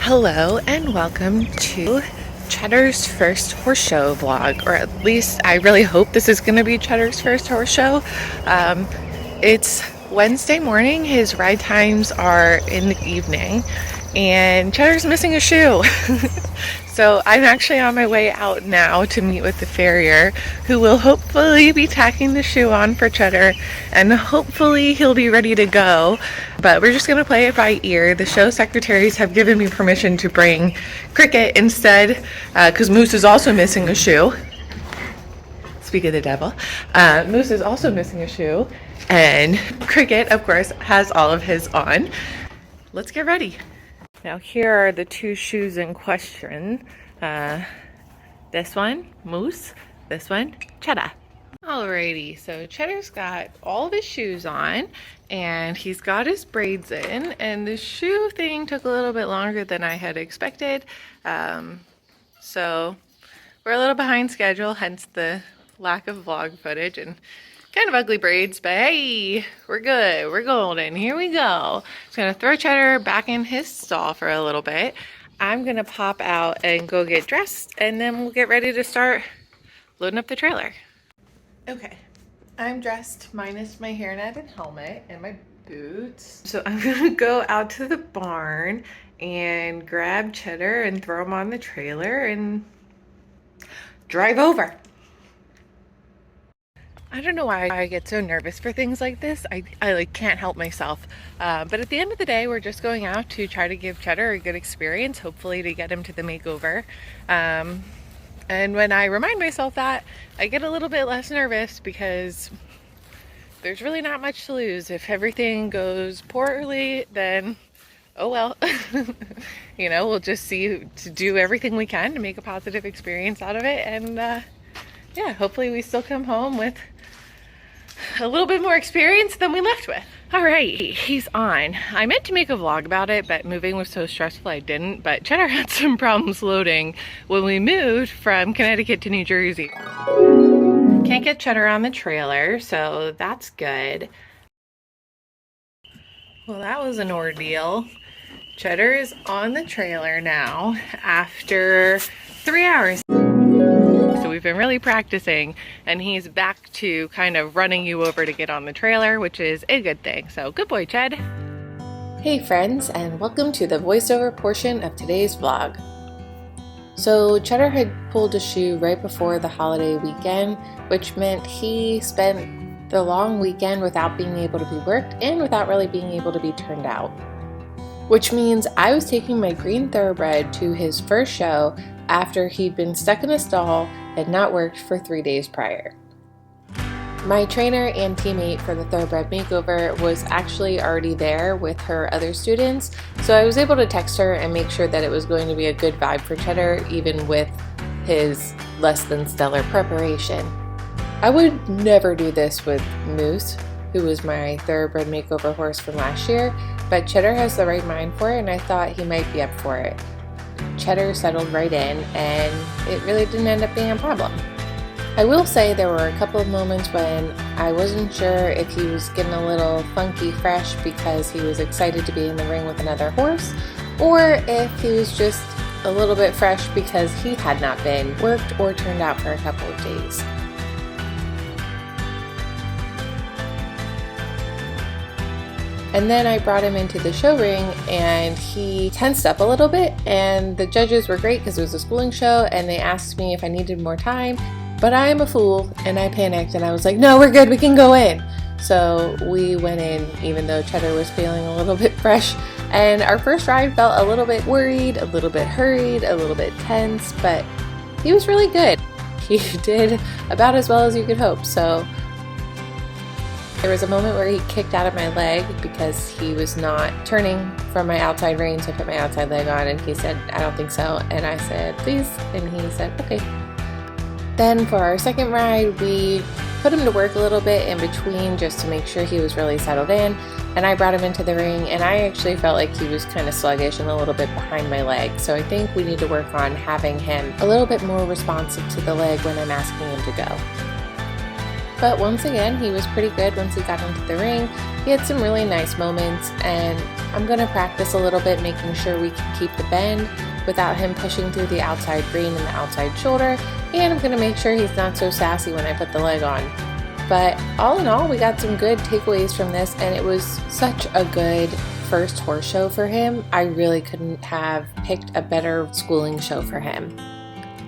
Hello and welcome to Cheddar's first horse show vlog, or at least I really hope this is going to be Cheddar's first horse show. It's Wednesday morning, his ride times are in the evening, and Cheddar's missing a shoe. So I'm actually on my way out now to meet with the farrier, who will hopefully be tacking the shoe on for Cheddar, and hopefully he'll be ready to go. But we're just going to play it by ear. The show secretaries have given me permission to bring Cricket instead, because Moose is also missing a shoe. Speak of the devil. Moose is also missing a shoe, and Cricket, of course, has all of his on. Let's get ready. Now here are the two shoes in question. This one, Moose. This one, Cheddar. Alrighty, so Cheddar's got all of his shoes on, and he's got his braids in, and the shoe thing took a little bit longer than I had expected. So we're a little behind schedule, hence the lack of vlog footage and kind of ugly braids, but hey, we're good. We're golden. Here we go. Just gonna throw Cheddar back in his stall for a little bit. I'm gonna pop out and go get dressed, and then we'll get ready to start loading up the trailer. Okay, I'm dressed minus my hairnet and helmet and my boots. So I'm gonna go out to the barn and grab Cheddar and throw him on the trailer and drive over. I don't know why I get so nervous for things like this. I like can't help myself. But at the end of the day, we're just going out to try to give Cheddar a good experience, hopefully to get him to the makeover. And when I remind myself that, I get a little bit less nervous because there's really not much to lose. If everything goes poorly, then oh well. You know, we'll just see to do everything we can to make a positive experience out of it. And yeah, hopefully we still come home with a little bit more experience than we left with. All right, he's on. I meant to make a vlog about it, but moving was so stressful I didn't. But Cheddar had some problems loading when we moved from Connecticut to New Jersey. Can't get Cheddar on the trailer, so that's good. Well, that was an ordeal. Cheddar is on the trailer now after 3 hours. So we've been really practicing, and he's back to kind of running you over to get on the trailer, which is a good thing. So good boy, Ched. Hey friends, and welcome to the voiceover portion of today's vlog. So Cheddar had pulled a shoe right before the holiday weekend, which meant he spent the long weekend without being able to be worked and without really being able to be turned out. Which means I was taking my green thoroughbred to his first show after he'd been stuck in a stall and not worked for 3 days prior. My trainer and teammate for the thoroughbred makeover was actually already there with her other students, so I was able to text her and make sure that it was going to be a good vibe for Cheddar, even with his less than stellar preparation. I would never do this with Moose, who was my thoroughbred makeover horse from last year, but Cheddar has the right mind for it, and I thought he might be up for it. Cheddar settled right in, and it really didn't end up being a problem. I will say there were a couple of moments when I wasn't sure if he was getting a little funky fresh because he was excited to be in the ring with another horse, or if he was just a little bit fresh because he had not been worked or turned out for a couple of days. And then I brought him into the show ring, and he tensed up a little bit, and the judges were great because it was a schooling show, and they asked me if I needed more time, but I am a fool, and I panicked, and I was like, no, we're good, we can go in. So we went in, even though Cheddar was feeling a little bit fresh, and our first ride felt a little bit worried, a little bit hurried, a little bit tense, but he was really good. He did about as well as you could hope, so there was a moment where he kicked out of my leg because he was not turning from my outside rein, so I put my outside leg on, and he said, I don't think so, and I said, please, and he said, okay. Then for our second ride, we put him to work a little bit in between just to make sure he was really settled in, and I brought him into the ring, and I actually felt like he was kind of sluggish and a little bit behind my leg, so I think we need to work on having him a little bit more responsive to the leg when I'm asking him to go. But once again, he was pretty good once he got into the ring. He had some really nice moments, and I'm going to practice a little bit, making sure we can keep the bend without him pushing through the outside rein and the outside shoulder, and I'm going to make sure he's not so sassy when I put the leg on. But all in all, we got some good takeaways from this, and it was such a good first horse show for him. I really couldn't have picked a better schooling show for him.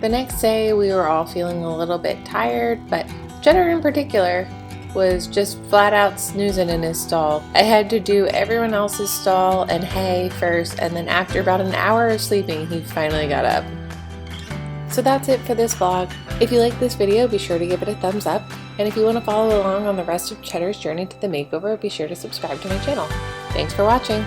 The next day, we were all feeling a little bit tired, but Cheddar in particular was just flat out snoozing in his stall. I had to do everyone else's stall and hay first, and then after about an hour of sleeping, he finally got up. So that's it for this vlog. If you like this video, be sure to give it a thumbs up, and if you want to follow along on the rest of Cheddar's journey to the makeover, be sure to subscribe to my channel. Thanks for watching!